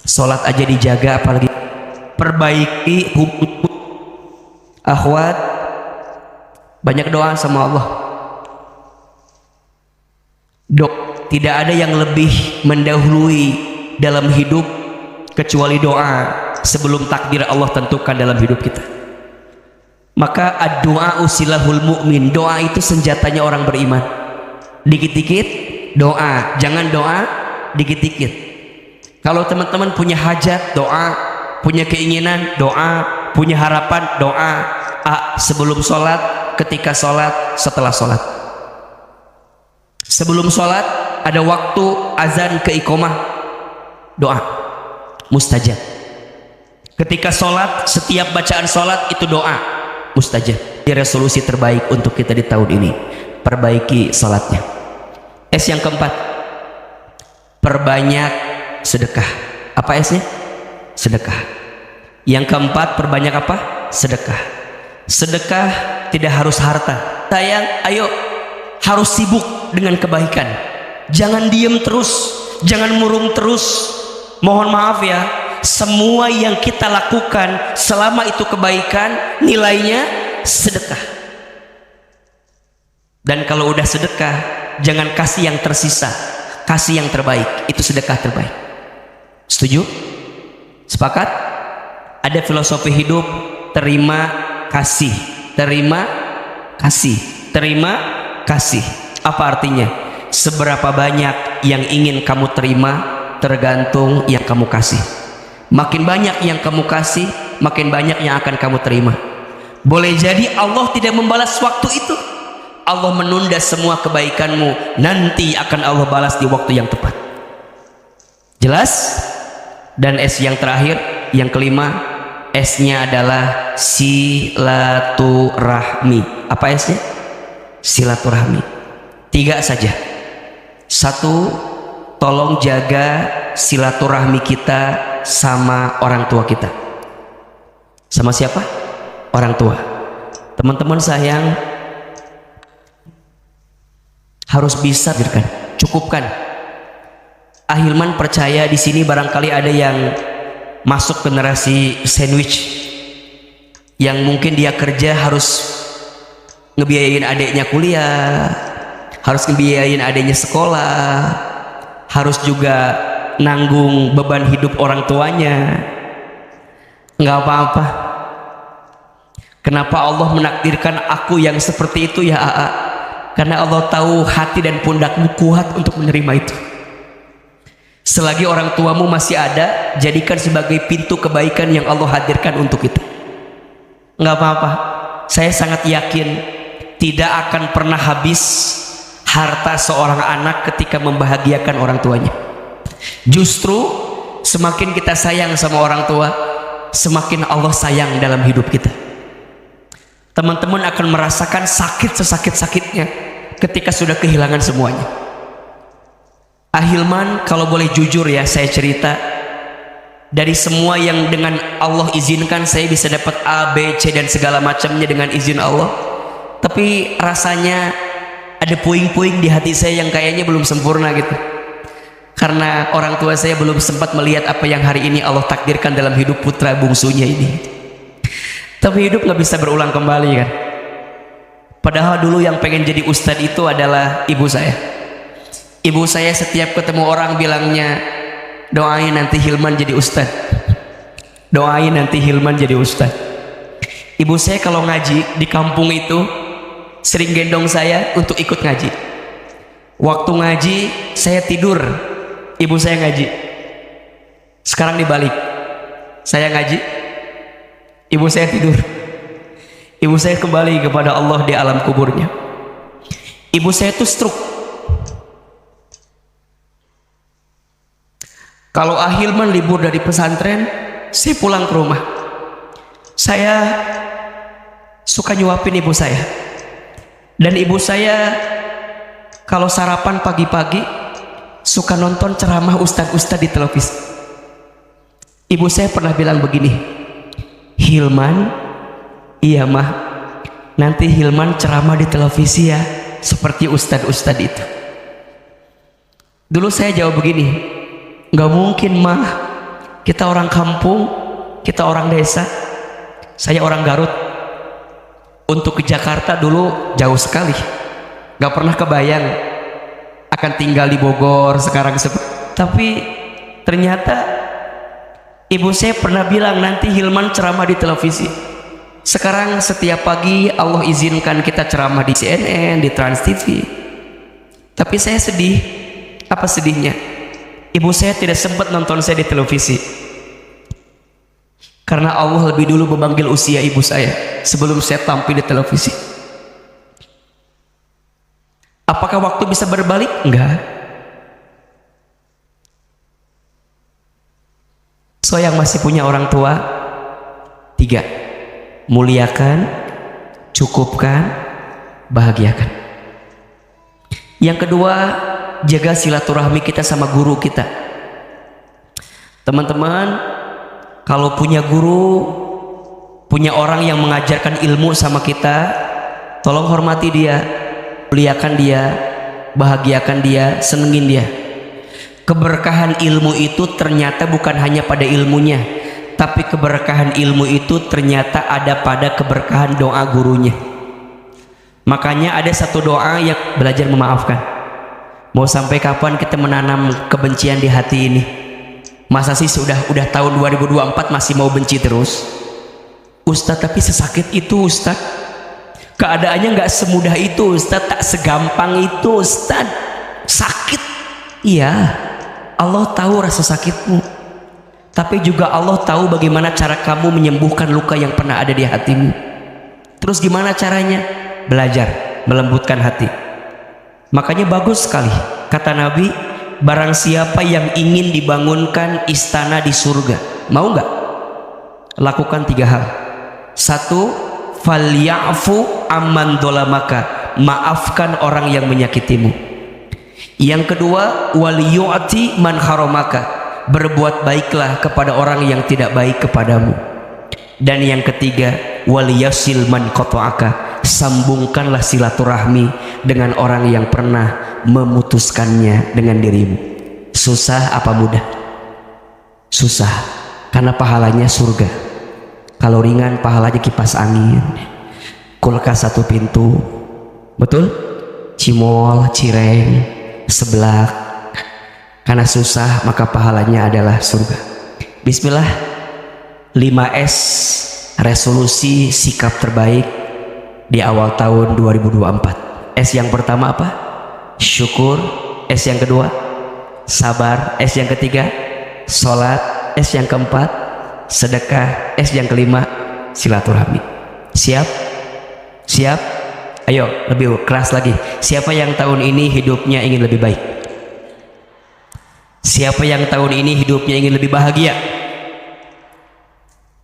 Sholat aja dijaga, apalagi perbaiki hukum. Akhwat, banyak doa sama Allah. Tidak ada yang lebih mendahului dalam hidup kecuali doa sebelum takdir Allah tentukan dalam hidup kita. Maka ad-du'a usilahul mu'min, doa itu senjatanya orang beriman. Dikit-dikit doa, jangan doa dikit-dikit. Kalau teman-teman punya hajat, doa. Punya keinginan, doa. Punya harapan, doa. Sebelum sholat, ketika sholat, setelah sholat. Sebelum sholat ada waktu azan ke iqomah, doa mustajab. Ketika sholat, setiap bacaan sholat itu doa mustajab. Ini resolusi terbaik untuk kita di tahun ini, perbaiki sholatnya. Yang keempat, perbanyak sedekah. Apa S-nya? Sedekah. Yang keempat, perbanyak apa? Sedekah. Sedekah tidak harus harta. Sayang, ayo harus sibuk dengan kebaikan. Jangan diem terus, jangan murung terus. Mohon maaf ya, semua yang kita lakukan selama itu kebaikan, nilainya sedekah. Dan kalau udah sedekah, jangan kasih yang tersisa, kasih yang terbaik. Itu sedekah terbaik. Setuju? Sepakat? Ada filosofi hidup, terima kasih, terima kasih, terima kasih. Apa artinya? Seberapa banyak yang ingin kamu terima tergantung yang kamu kasih. Makin banyak yang kamu kasih, makin banyak yang akan kamu terima. Boleh jadi Allah tidak membalas waktu itu, Allah menunda semua kebaikanmu, nanti akan Allah balas di waktu yang tepat. Jelas? Dan S yang terakhir, yang kelima, S-nya adalah silaturahmi. Apa S-nya? Silaturahmi. 3 saja. 1, tolong jaga silaturahmi kita sama orang tua kita. Sama siapa? Orang tua. Teman-teman sayang, harus bisa cukupkan. Ahilman percaya di sini barangkali ada yang masuk generasi sandwich, yang mungkin dia kerja harus ngebiayain adiknya kuliah, harus ngebiayain adiknya sekolah, harus juga nanggung beban hidup orang tuanya. Nggak apa-apa. Kenapa Allah menakdirkan aku yang seperti itu ya AA? Karena Allah tahu hati dan pundakmu kuat untuk menerima itu. Selagi orang tuamu masih ada, jadikan sebagai pintu kebaikan yang Allah hadirkan untuk kita. Nggak apa-apa. Saya sangat yakin tidak akan pernah habis harta seorang anak ketika membahagiakan orang tuanya. Justru semakin kita sayang sama orang tua, semakin Allah sayang dalam hidup kita. Teman-teman akan merasakan sakit sesakit-sakitnya ketika sudah kehilangan semuanya. Ahilman, kalau boleh jujur ya, saya cerita, dari semua yang dengan Allah izinkan saya bisa dapat A, B, C dan segala macamnya dengan izin Allah, tapi rasanya ada puing-puing di hati saya yang kayaknya belum sempurna gitu, karena orang tua saya belum sempat melihat apa yang hari ini Allah takdirkan dalam hidup putra bungsunya ini. Tapi hidup nggak bisa berulang kembali kan. Padahal dulu yang pengen jadi ustadz itu adalah ibu saya. Ibu saya setiap ketemu orang bilangnya, doain nanti Hilman jadi ustadz, doain nanti Hilman jadi ustadz. Ibu saya kalau ngaji di kampung itu sering gendong saya untuk ikut ngaji. Waktu ngaji saya tidur, ibu saya ngaji. Sekarang dibalik, saya ngaji, ibu saya tidur. Ibu saya kembali kepada Allah di alam kuburnya. Ibu saya itu stroke. Kalau Ahilman libur dari pesantren, saya pulang ke rumah. Saya suka nyuapin ibu saya. Dan ibu saya kalau sarapan pagi-pagi suka nonton ceramah ustadz-ustadz di televisi. Ibu saya pernah bilang begini, Hilman, iya mah, nanti Hilman ceramah di televisi ya, seperti ustadz-ustadz itu. Dulu saya jawab begini, nggak mungkin mah, kita orang kampung, kita orang desa, saya orang Garut. Untuk ke Jakarta dulu jauh sekali, nggak pernah kebayang akan tinggal di Bogor sekarang. Tapi ternyata ibu saya pernah bilang nanti Hilman ceramah di televisi. Sekarang setiap pagi Allah izinkan kita ceramah di CNN, di Trans TV. Tapi saya sedih. Apa sedihnya? Ibu saya tidak sempat nonton saya di televisi, karena Allah lebih dulu memanggil usia ibu saya sebelum saya tampil di televisi. Apakah waktu bisa berbalik? Enggak. So yang masih punya orang tua, 3, muliakan, cukupkan, bahagiakan. Yang kedua, jaga silaturahmi kita sama guru kita. Teman-teman, kalau punya guru, punya orang yang mengajarkan ilmu sama kita, tolong hormati dia, muliakan dia, bahagiakan dia, senengin dia. Keberkahan ilmu itu ternyata bukan hanya pada ilmunya, tapi keberkahan ilmu itu ternyata ada pada keberkahan doa gurunya. Makanya ada satu doa yang belajar memaafkan. Mau sampai kapan kita menanam kebencian di hati ini? Masa sih udah tahun 2024 masih mau benci terus? Ustadz, tapi sesakit itu Ustadz. Keadaannya nggak semudah itu Ustadz, tak segampang itu Ustadz. Sakit, iya. Allah tahu rasa sakitmu, tapi juga Allah tahu bagaimana cara kamu menyembuhkan luka yang pernah ada di hatimu. Terus gimana caranya? Belajar melembutkan hati. Makanya bagus sekali kata Nabi, barang siapa yang ingin dibangunkan istana di surga, mau nggak? Lakukan 3 hal. 1, falyafu amman dolamaka, maafkan orang yang menyakitimu. Yang kedua, waliyu'ti man haramaka, berbuat baiklah kepada orang yang tidak baik kepadamu. Dan yang ketiga, waliyasil man qata'aka, sambungkanlah silaturahmi dengan orang yang pernah memutuskannya dengan dirimu. Susah apa mudah? Susah, karena pahalanya surga. Kalau ringan pahalanya kipas angin, kulkas 1 pintu, betul? Cimol, cireng, seblak. Karena susah maka pahalanya adalah surga. Bismillah. 5S resolusi sikap terbaik di awal tahun 2024. S yang pertama apa? Syukur. S yang kedua sabar. S yang ketiga sholat. S yang keempat sedekah. S yang kelima silaturahmi. Siap? Siap? Ayo lebih keras lagi. Siapa yang tahun ini hidupnya ingin lebih baik? Siapa yang tahun ini hidupnya ingin lebih bahagia?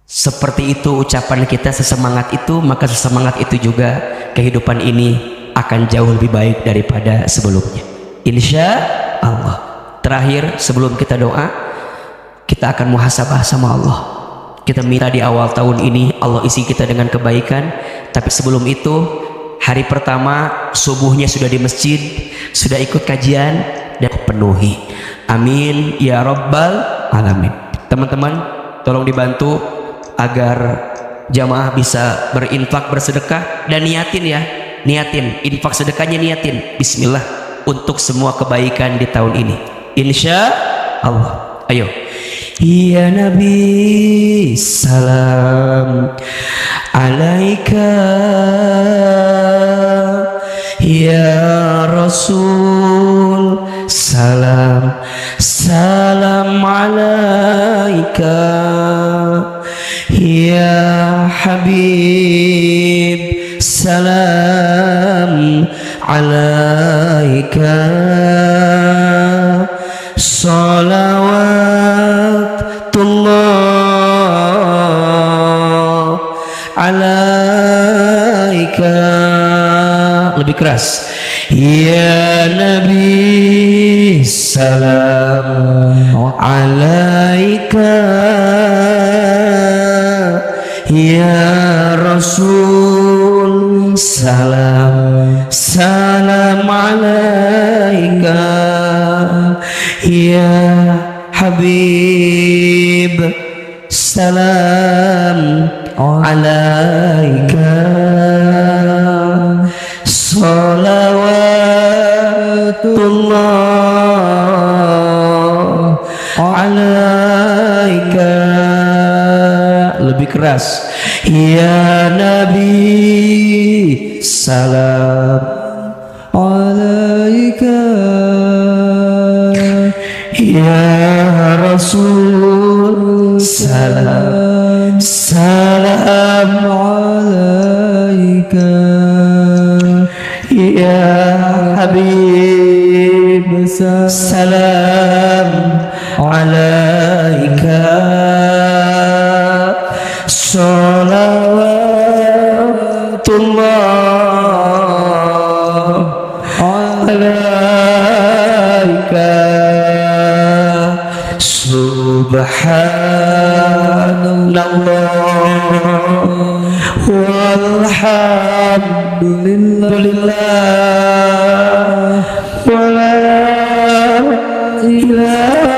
Seperti itu ucapan kita, sesemangat itu, maka sesemangat itu juga kehidupan ini akan jauh lebih baik daripada sebelumnya, insya Allah. Terakhir sebelum kita doa, kita akan muhasabah sama Allah. Kita minta di awal tahun ini Allah isi kita dengan kebaikan. Tapi sebelum itu, hari pertama subuhnya sudah di masjid, sudah ikut kajian, dan penuhi. Amin ya rabbal alamin. Teman-teman tolong dibantu agar jamaah bisa berinfak, bersedekah, dan niatin ya, niatin infak sedekahnya, niatin bismillah untuk semua kebaikan di tahun ini, insya Allah. Ayo. Ya Nabi salam alaika, ya Rasul salam salam alaika, ya Habib salam alaika, salawatullah alaika. Lebih keras. Ya Nabi salam alaika, ya Rasul salam salam alaika, ya Habib salam alaika, salawatullah alaika. Lebih keras. Ya Nabi salam alaika, ya Rasul salam salam alaika, ya Habib salam alaika, salawatullah alaika. Subhanallah walhamdulillah wala ilaha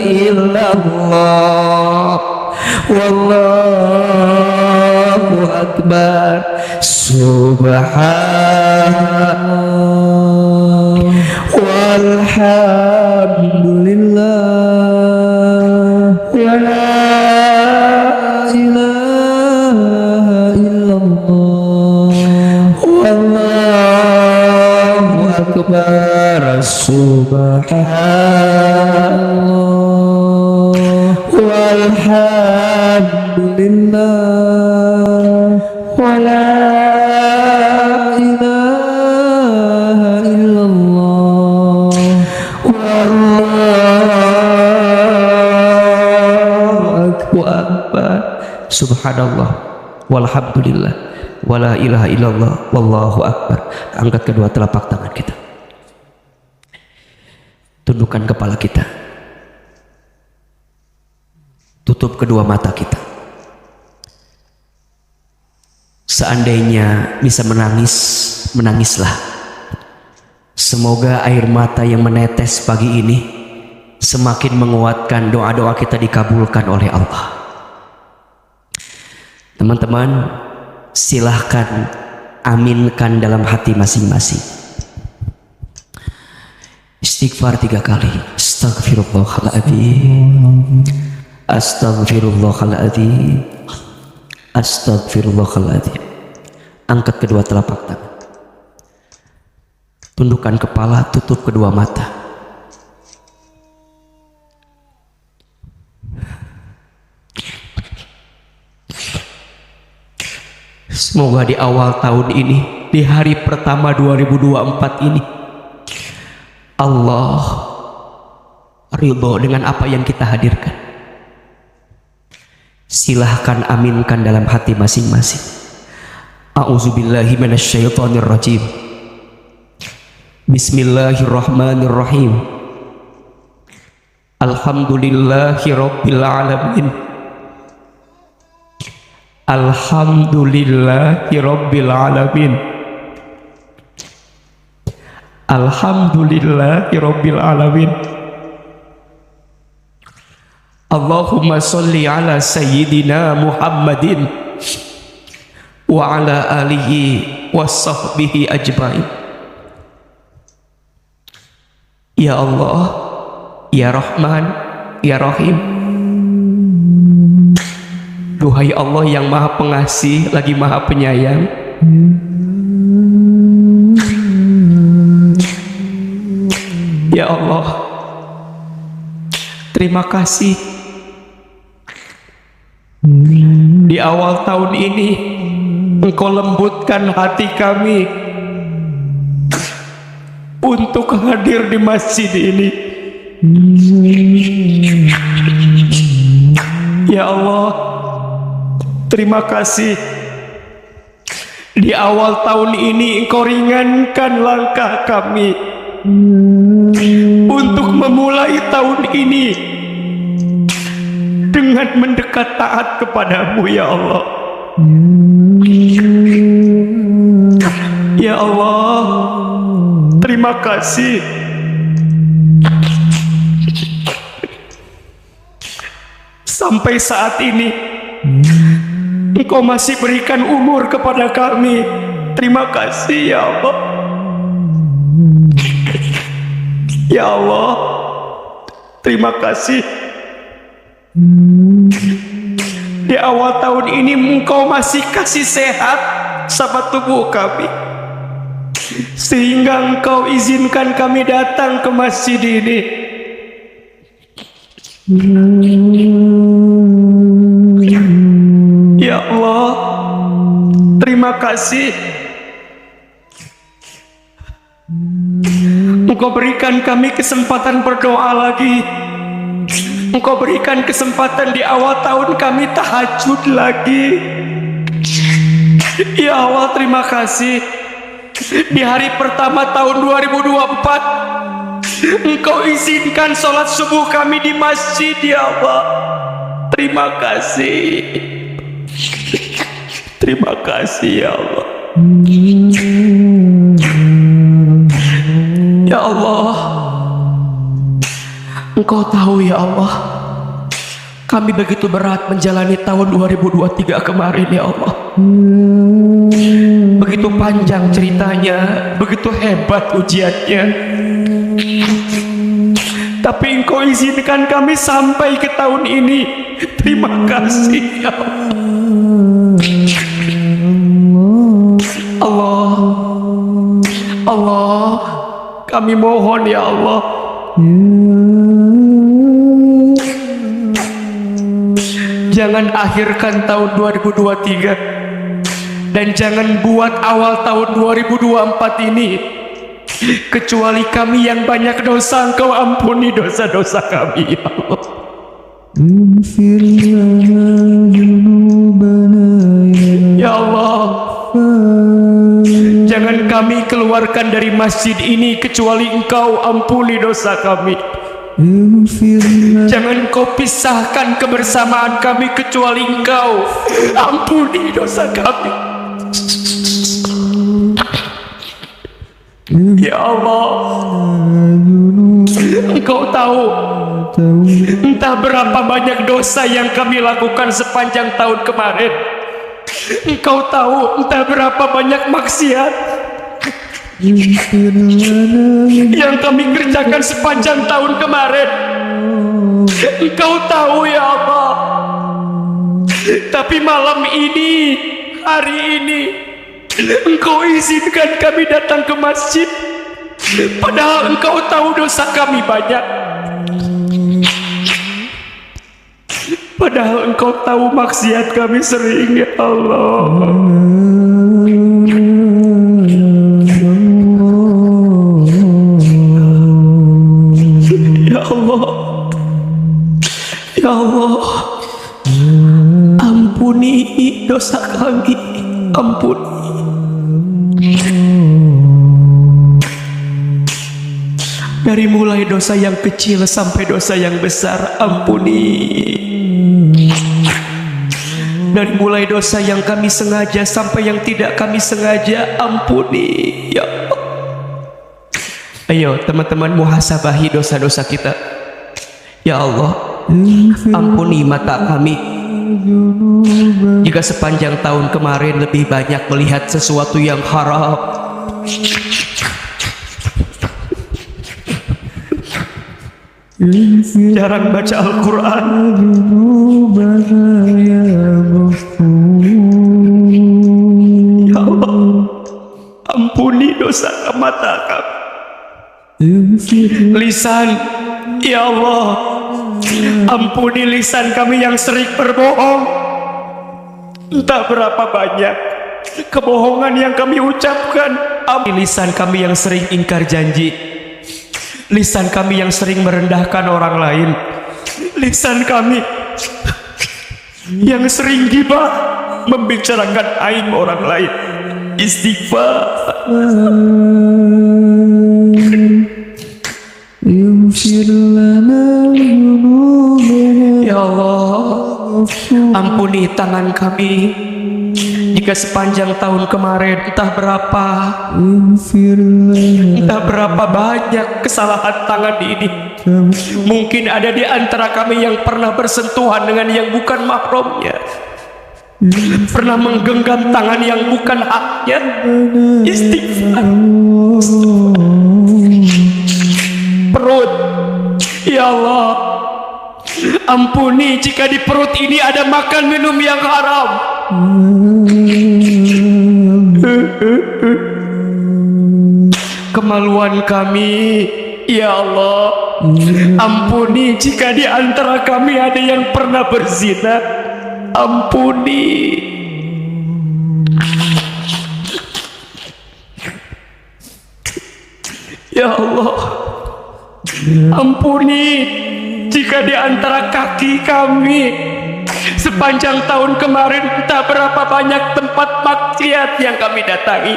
illallah wallahu akbar. Subhanallah walhamdulillah wala ilaha illallah wallahu akbar. Subhanallah walhamdulillah wala ilaha illallah wallahu akbar. Subhanallah walhamdulillah wala ilaha illallah wallahu akbar. Angkat kedua telapak tangan kita, tundukkan kepala kita, tutup kedua mata kita. Seandainya bisa menangis, menangislah. Semoga air mata yang menetes pagi ini semakin menguatkan doa-doa kita dikabulkan oleh Allah. Teman-teman, silahkan aminkan dalam hati masing-masing. Istighfar 3 kali. Astaghfirullahaladzim, astaghfirullahaladzim, astaghfirullahaladzim. Angkat kedua telapak tangan, tundukkan kepala, tutup kedua mata. Semoga di awal tahun ini, di hari pertama 2024 ini, Allah ridho dengan apa yang kita hadirkan. Silahkan aminkan dalam hati masing-masing. A'udzubillahi minasyaitonirrajim. Bismillahirrahmanirrahim. Alhamdulillahi rabbil alamin. Alhamdulillahi rabbil alamin. Alhamdulillahi rabbil alamin. Allahumma sholli ala sayyidina Muhammadin wa ala alihi wa sahbihi ajmain. Ya Allah, Ya Rahman, Ya Rahim. Duhai Allah yang Maha Pengasih lagi Maha Penyayang, ya Allah, terima kasih di awal tahun ini Engkau lembutkan hati kami untuk hadir di masjid ini. Ya Allah, terima kasih di awal tahun ini Engkau ringankan langkah kami untuk memulai tahun ini dengan mendekat taat kepadamu, ya Allah. Ya Allah, terima kasih sampai saat ini Engkau masih berikan umur kepada kami. Terima kasih, ya Allah. Ya Allah, terima kasih. Di awal tahun ini Engkau masih kasih sehat sama tubuh kami, sehingga Engkau izinkan kami datang ke masjid ini. Ya Allah, terima kasih. Engkau berikan kami kesempatan berdoa lagi. Engkau berikan kesempatan di awal tahun kami tahajud lagi. Ya Allah, terima kasih. Di hari pertama tahun 2024 Engkau izinkan sholat subuh kami di masjid, ya Allah. Terima kasih. Terima kasih, ya Allah. Ya Allah, Engkau tahu, ya Allah, kami begitu berat menjalani tahun 2023 kemarin, ya Allah. Begitu panjang ceritanya, begitu hebat ujiannya, tapi Engkau izinkan kami sampai ke tahun ini. Terima kasih, ya Allah. Allah, kami mohon, ya Allah, jangan akhirkan tahun 2023 dan jangan buat awal tahun 2024 ini kecuali kami yang banyak dosa. Engkau ampuni dosa-dosa kami, ya Allah. Ya Allah, jangan kami keluarkan dari masjid ini kecuali Engkau ampuni dosa kami. Jangan Kau pisahkan kebersamaan kami kecuali Engkau ampuni dosa kami. Ya Allah, Engkau tahu entah berapa banyak dosa yang kami lakukan sepanjang tahun kemarin. Engkau tahu entah berapa banyak maksiat yang kami kerjakan sepanjang tahun kemarin. Engkau tahu, ya Allah. Tapi malam ini, hari ini, Engkau izinkan kami datang ke masjid, padahal Engkau tahu dosa kami banyak. Padahal Engkau tahu maksiat kami sering, ya Allah. Ya Allah, ya Allah, dosa kami, ampuni. Dari mulai dosa yang kecil sampai dosa yang besar, ampuni. Dari mulai dosa yang kami sengaja sampai yang tidak kami sengaja, ampuni ya Allah. Ayo teman-teman, muhasabahi dosa-dosa kita. Ya Allah, ampuni mata kami jika sepanjang tahun kemarin lebih banyak melihat sesuatu yang haram, jarang baca Al-Quran. Ya Allah, ampuni dosa mata kami. Lisan, ya Allah, ampuni lisan kami yang sering berbohong. Entah berapa banyak kebohongan yang kami ucapkan. Ampuni lisan kami yang sering ingkar janji, lisan kami yang sering merendahkan orang lain, lisan kami yang sering ghibah, membicarakan aib orang lain. Istighfar. Ya Allah, ampuni tangan kami jika sepanjang tahun kemarin entah berapa banyak kesalahan tangan ini. Mungkin ada di antara kami yang pernah bersentuhan dengan yang bukan mahramnya, pernah menggenggam tangan yang bukan haknya. Istighfar. Perut, ya Allah, ampuni jika di perut ini ada makan minum yang haram. Kemaluan kami, ya Allah, ampuni jika di antara kami ada yang pernah berzina. Ampuni. Ya Allah, ampuni jika di antara kaki kami sepanjang tahun kemarin entah berapa banyak tempat maksiat yang kami datangi.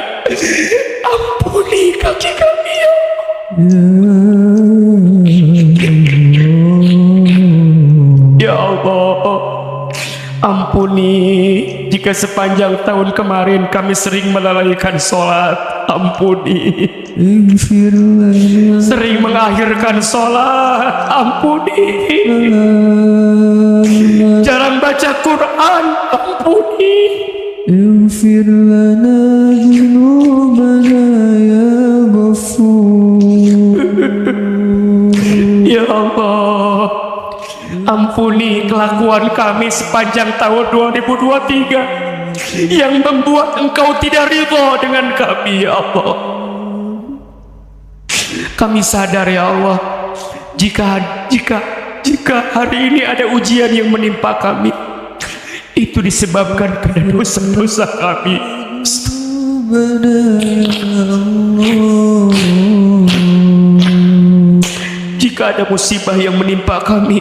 Ampuni kaki kami ya Allah. Ya Allah, ampuni jika sepanjang tahun kemarin kami sering melalaikan sholat. Ampuni. Sering mengakhirkan sholat. Ampuni. Jarang baca Quran. Ampuni. Ya Allah, ampuni kelakuan kami sepanjang tahun 2023 yang membuat Engkau tidak ridha dengan kami, ya Allah. Kami sadar, ya Allah, jika hari ini ada ujian yang menimpa kami, itu disebabkan karena dosa-dosa kami. Jika ada musibah yang menimpa kami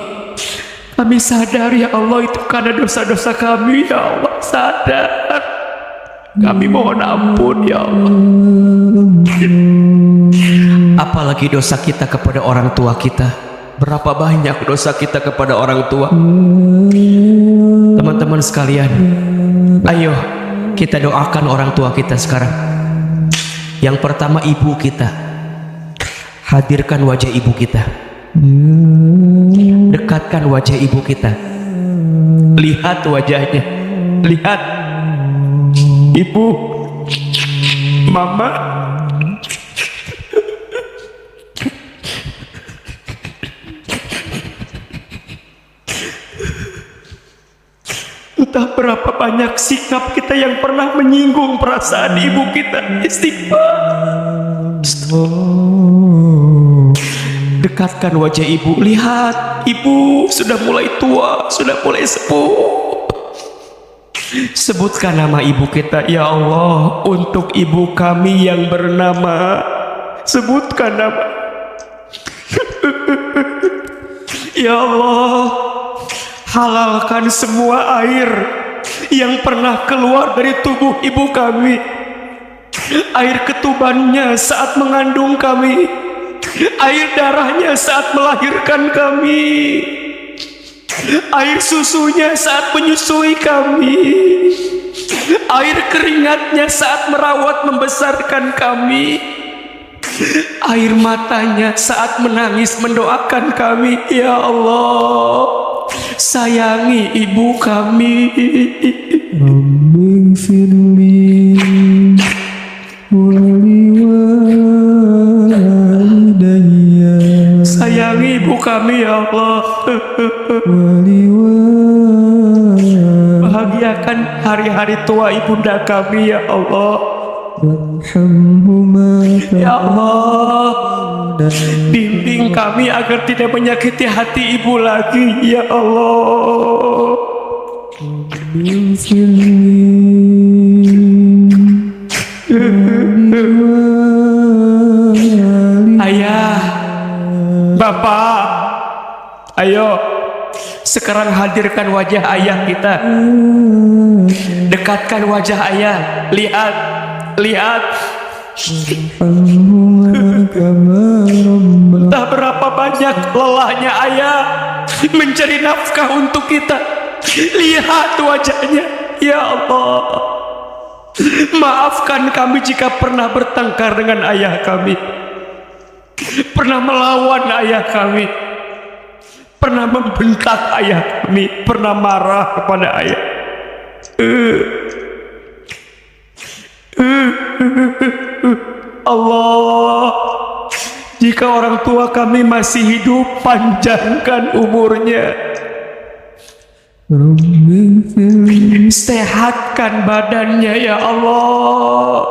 sadar, ya Allah, itu karena dosa-dosa kami, ya Allah. Sadar. Kami mohon ampun, ya Allah. Apalagi dosa kita kepada orang tua kita. Berapa banyak dosa kita kepada orang tua. Teman-teman sekalian, ayo kita doakan orang tua kita sekarang. Yang pertama, ibu kita. Hadirkan wajah ibu kita. Dekatkan wajah ibu kita. Lihat wajahnya. Lihat. Ibu, mama. Entah berapa banyak sikap kita yang pernah menyinggung perasaan ibu kita. Istighfar. Dekatkan wajah ibu. Lihat, ibu sudah mulai tua, sudah mulai sepuh. Sebutkan nama ibu kita, ya Allah, untuk ibu kami yang bernama. Sebutkan nama. Ya Allah, halalkan semua air yang pernah keluar dari tubuh ibu kami, air ketubannya saat mengandung kami, air darahnya saat melahirkan kami, air susunya saat menyusui kami, air keringatnya saat merawat membesarkan kami, air matanya saat menangis mendoakan kami. Ya Allah, sayangi ibu kami. Rabbi firli waliwalidayya, Sayangi ibu kami ya Allah. Bahagiakan hari-hari tua ibunda kami ya Allah. warhamhuma Ya Allah, bimbing kami agar tidak menyakiti hati ibu lagi ya Allah. Ayah, Bapak, ayo sekarang hadirkan wajah ayah kita. Dekatkan wajah ayah. Lihat, lihat. Entah berapa banyak lelahnya ayah mencari nafkah untuk kita. Lihat wajahnya. Ya Allah, maafkan kami jika pernah bertengkar dengan ayah kami, pernah melawan ayah kami, pernah membentak ayah kami, pernah marah kepada ayah. Allah, jika orang tua kami masih hidup, panjangkan umurnya, sehatkan badannya ya Allah.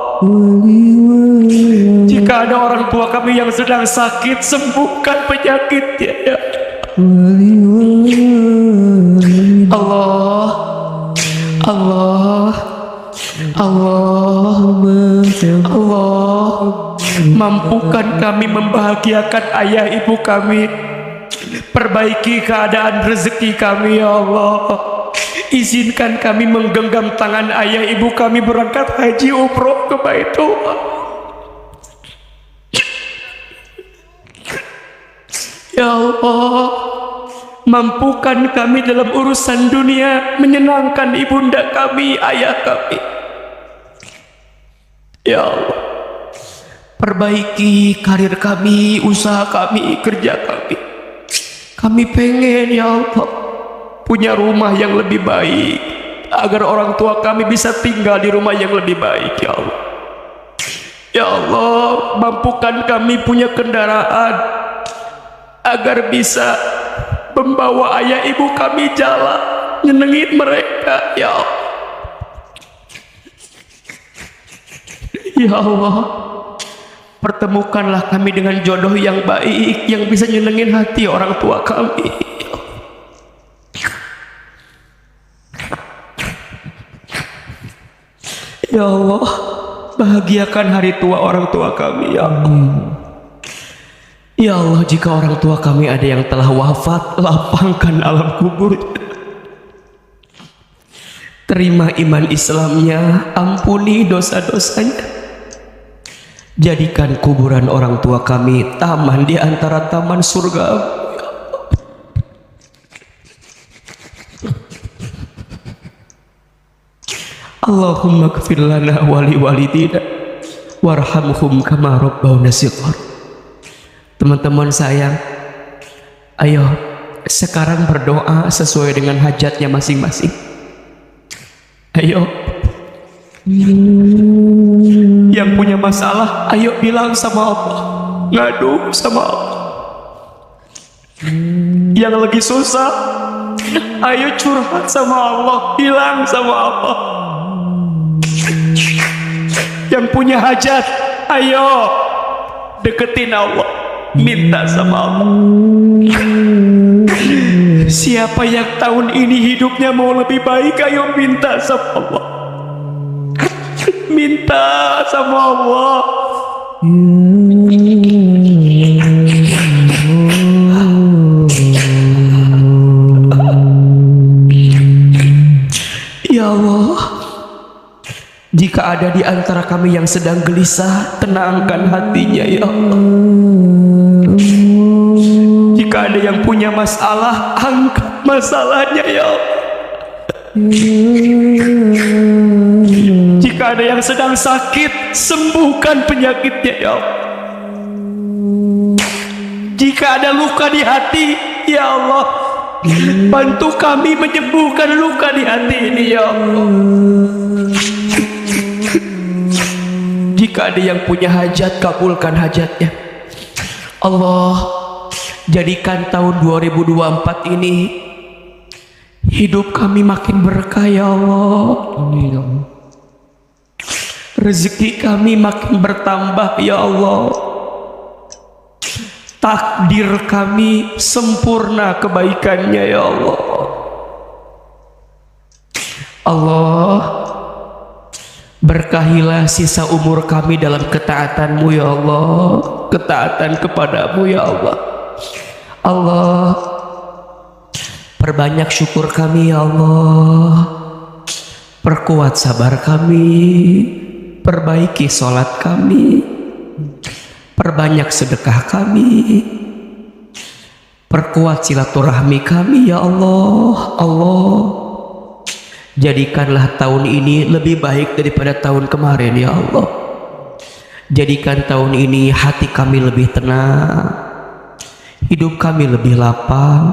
Jika ada orang tua kami yang sedang sakit, sembuhkan penyakitnya ya Allah. Allah, Allah, Allah, mampukan kami membahagiakan ayah ibu kami. Perbaiki keadaan rezeki kami ya Allah. Izinkan kami menggenggam tangan ayah ibu kami berangkat haji umroh ke Baitullah. Ya Allah, mampukan kami dalam urusan dunia, menyenangkan ibunda kami, ayah kami. Ya Allah, perbaiki karir kami, usaha kami, kerja kami. Kami pengen ya Allah punya rumah yang lebih baik, agar orang tua kami bisa tinggal di rumah yang lebih baik ya Allah. Ya Allah, mampukan kami punya kendaraan agar bisa membawa ayah ibu kami jalan, nyenengin mereka ya Allah. Ya Allah, pertemukanlah kami dengan jodoh yang baik, yang bisa nyenengin hati orang tua kami. Ya Allah, bahagiakan hari tua orang tua kami ya Allah. Ya Allah, jika orang tua kami ada yang telah wafat, lapangkan alam kuburnya. Terima iman Islamnya, ampuni dosa-dosanya. Jadikan kuburan orang tua kami taman di antara taman surga. Allahumma gfir lana wali walidina warhamhum kama rabbawna shighar. Teman-teman sayang, ayo sekarang berdoa sesuai dengan hajatnya masing-masing. Ayo, yang punya masalah, ayo bilang sama Allah, ngadu sama Allah. Yang lagi susah, ayo curhat sama Allah, bilang sama Allah. Yang punya hajat, ayo deketin Allah, minta sama Allah. Siapa yang tahun ini hidupnya mau lebih baik, ayo minta sama Allah. Minta sama Allah. Ya Allah, Jika ada di antara kami yang sedang gelisah, tenangkan hatinya ya Allah. Jika ada yang punya masalah, angkat masalahnya ya Allah. Jika ada yang sedang sakit, sembuhkan penyakitnya ya Allah. Jika ada luka di hati, ya Allah, bantu kami menyembuhkan luka di hati ini ya Allah. Jika ada yang punya hajat, kabulkan hajatnya Allah. Jadikan tahun 2024 ini hidup kami makin berkah ya Allah. Rezeki kami makin bertambah ya Allah. Takdir kami sempurna kebaikannya ya Allah. Allah, berkahilah sisa umur kami dalam ketaatan-Mu ya Allah, ketaatan kepadamu ya Allah. Allah, perbanyak syukur kami ya Allah, perkuat sabar kami, perbaiki sholat kami, perbanyak sedekah kami, perkuat silaturahmi kami ya Allah. Allah, jadikanlah tahun ini lebih baik daripada tahun kemarin ya Allah. Jadikan tahun ini hati kami lebih tenang, hidup kami lebih lapang,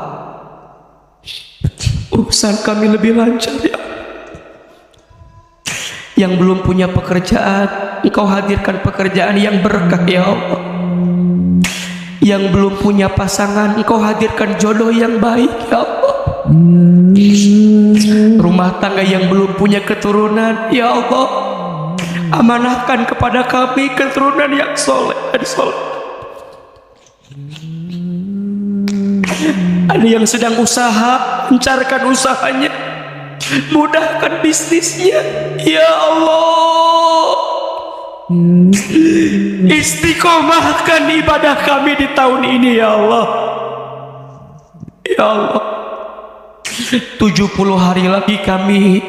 urusan kami lebih lancar ya. Yang belum punya pekerjaan, Engkau hadirkan pekerjaan yang berkah ya Allah. Yang belum punya pasangan, Engkau hadirkan jodoh yang baik ya Allah. Rumah tangga yang belum punya keturunan, ya Allah, amanahkan kepada kami keturunan yang soleh dan soleh. Ada yang sedang usaha, lancarkan usahanya, mudahkan bisnisnya ya Allah. Istiqomahkan ibadah kami di tahun ini ya Allah. Ya Allah, 70 hari lagi kami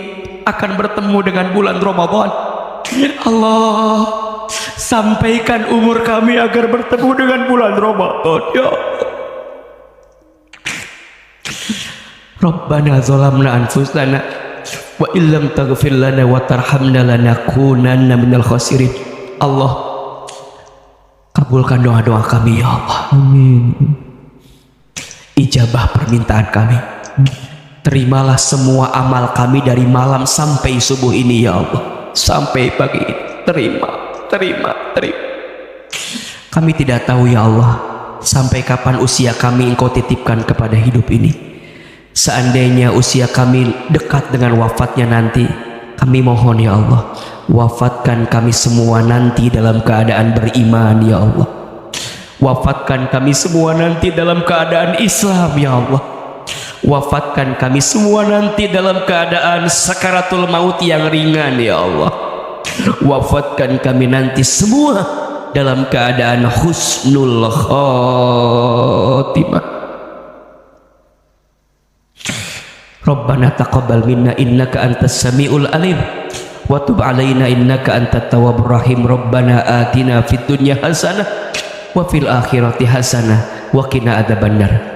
akan bertemu dengan bulan Ramadan. Allah, sampaikan umur kami agar bertemu dengan bulan Ramadan ya Allah. Rabbana zalamna anfusana wa illam taghfir lana wa tarhamna lanakunanna minal khasirin. Allah, kabulkan doa-doa kami ya Allah. Amin. Ijabah permintaan kami. Terimalah semua amal kami dari malam sampai subuh ini ya Allah, sampai pagi ini. Terima. Kami tidak tahu ya Allah sampai kapan usia kami Engkau titipkan kepada hidup ini. Seandainya usia kami dekat dengan wafatnya nanti, kami mohon ya Allah, wafatkan kami semua nanti dalam keadaan beriman ya Allah. Wafatkan kami semua nanti dalam keadaan Islam ya Allah. Wafatkan kami semua nanti dalam keadaan sakaratul maut yang ringan ya Allah. Wafatkan kami nanti semua dalam keadaan husnul khatimah. Rabbana taqabbal minna innaka antas samiul alim wa tub alaina innaka antat tawwabur rahim. Rabbana atina fid dunya hasanah wa fil akhirati hasanah wa qina adzabannar.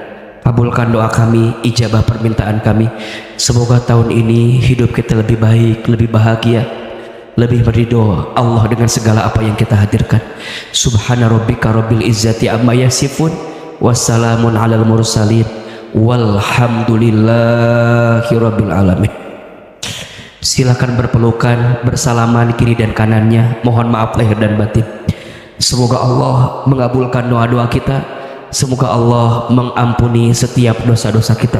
Kabulkan doa kami, ijabah permintaan kami. Semoga tahun ini hidup kita lebih baik, lebih bahagia, lebih meridho Allah dengan segala apa yang kita hadirkan. Subhana rabbika rabbil izzati amma yasifun, wassalamun alal mursalin, walhamdulillahi rabbil alamin. Silakan berpelukan, bersalaman kiri dan kanannya. Mohon maaf lahir dan batin. Semoga Allah mengabulkan doa-doa kita. Semoga Allah mengampuni setiap dosa-dosa kita.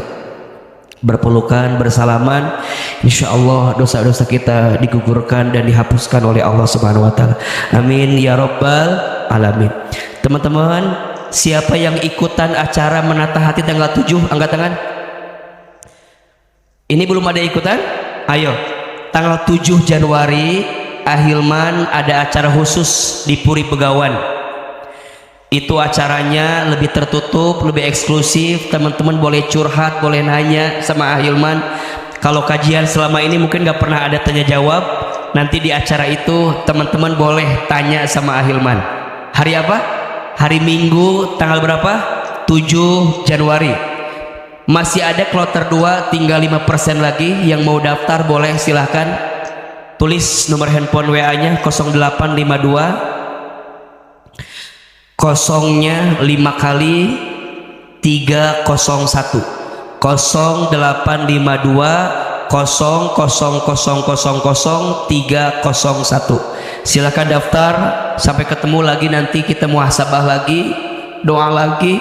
Berpelukan, bersalaman, insya Allah dosa-dosa kita digugurkan dan dihapuskan oleh Allah Subhanahu wa Ta'ala. Amin ya Rabbal alamin. Teman-teman, siapa yang ikutan acara menata hati tanggal 7, angkat tangan. Ini belum ada ikutan? Ayo, tanggal 7 Januari Ahilman ada acara khusus di Puri Begawan. Itu acaranya lebih tertutup, lebih eksklusif. Teman-teman boleh curhat, boleh nanya sama Ahilman. Kalau kajian selama ini mungkin gak pernah ada tanya jawab, nanti di acara itu teman-teman boleh tanya sama Ahilman. Hari apa? Hari Minggu tanggal berapa? 7 Januari. Masih ada kloter 2, tinggal 5% lagi. Yang mau daftar boleh silahkan tulis nomor handphone WA-nya 0852 kosongnya 5 kali 301 0852 00000301. Silakan daftar. Sampai ketemu lagi, nanti kita muhasabah lagi, doa lagi,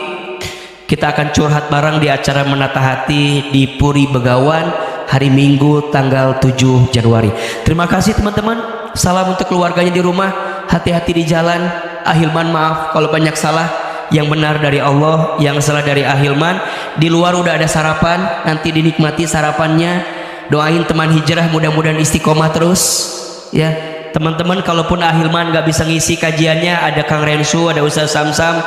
kita akan curhat bareng di acara Menata Hati di Puri Begawan hari Minggu tanggal 7 Januari. Terima kasih teman-teman. Salam untuk keluarganya di rumah. Hati-hati di jalan. Ahilman maaf kalau banyak salah. Yang benar dari Allah, yang salah dari Ahilman. Di luar udah ada sarapan, nanti dinikmati sarapannya. Doain teman hijrah mudah-mudahan istiqomah terus ya teman-teman. Kalaupun Ahilman gak bisa ngisi kajiannya, ada Kang Rensu, ada Ustaz Samsam,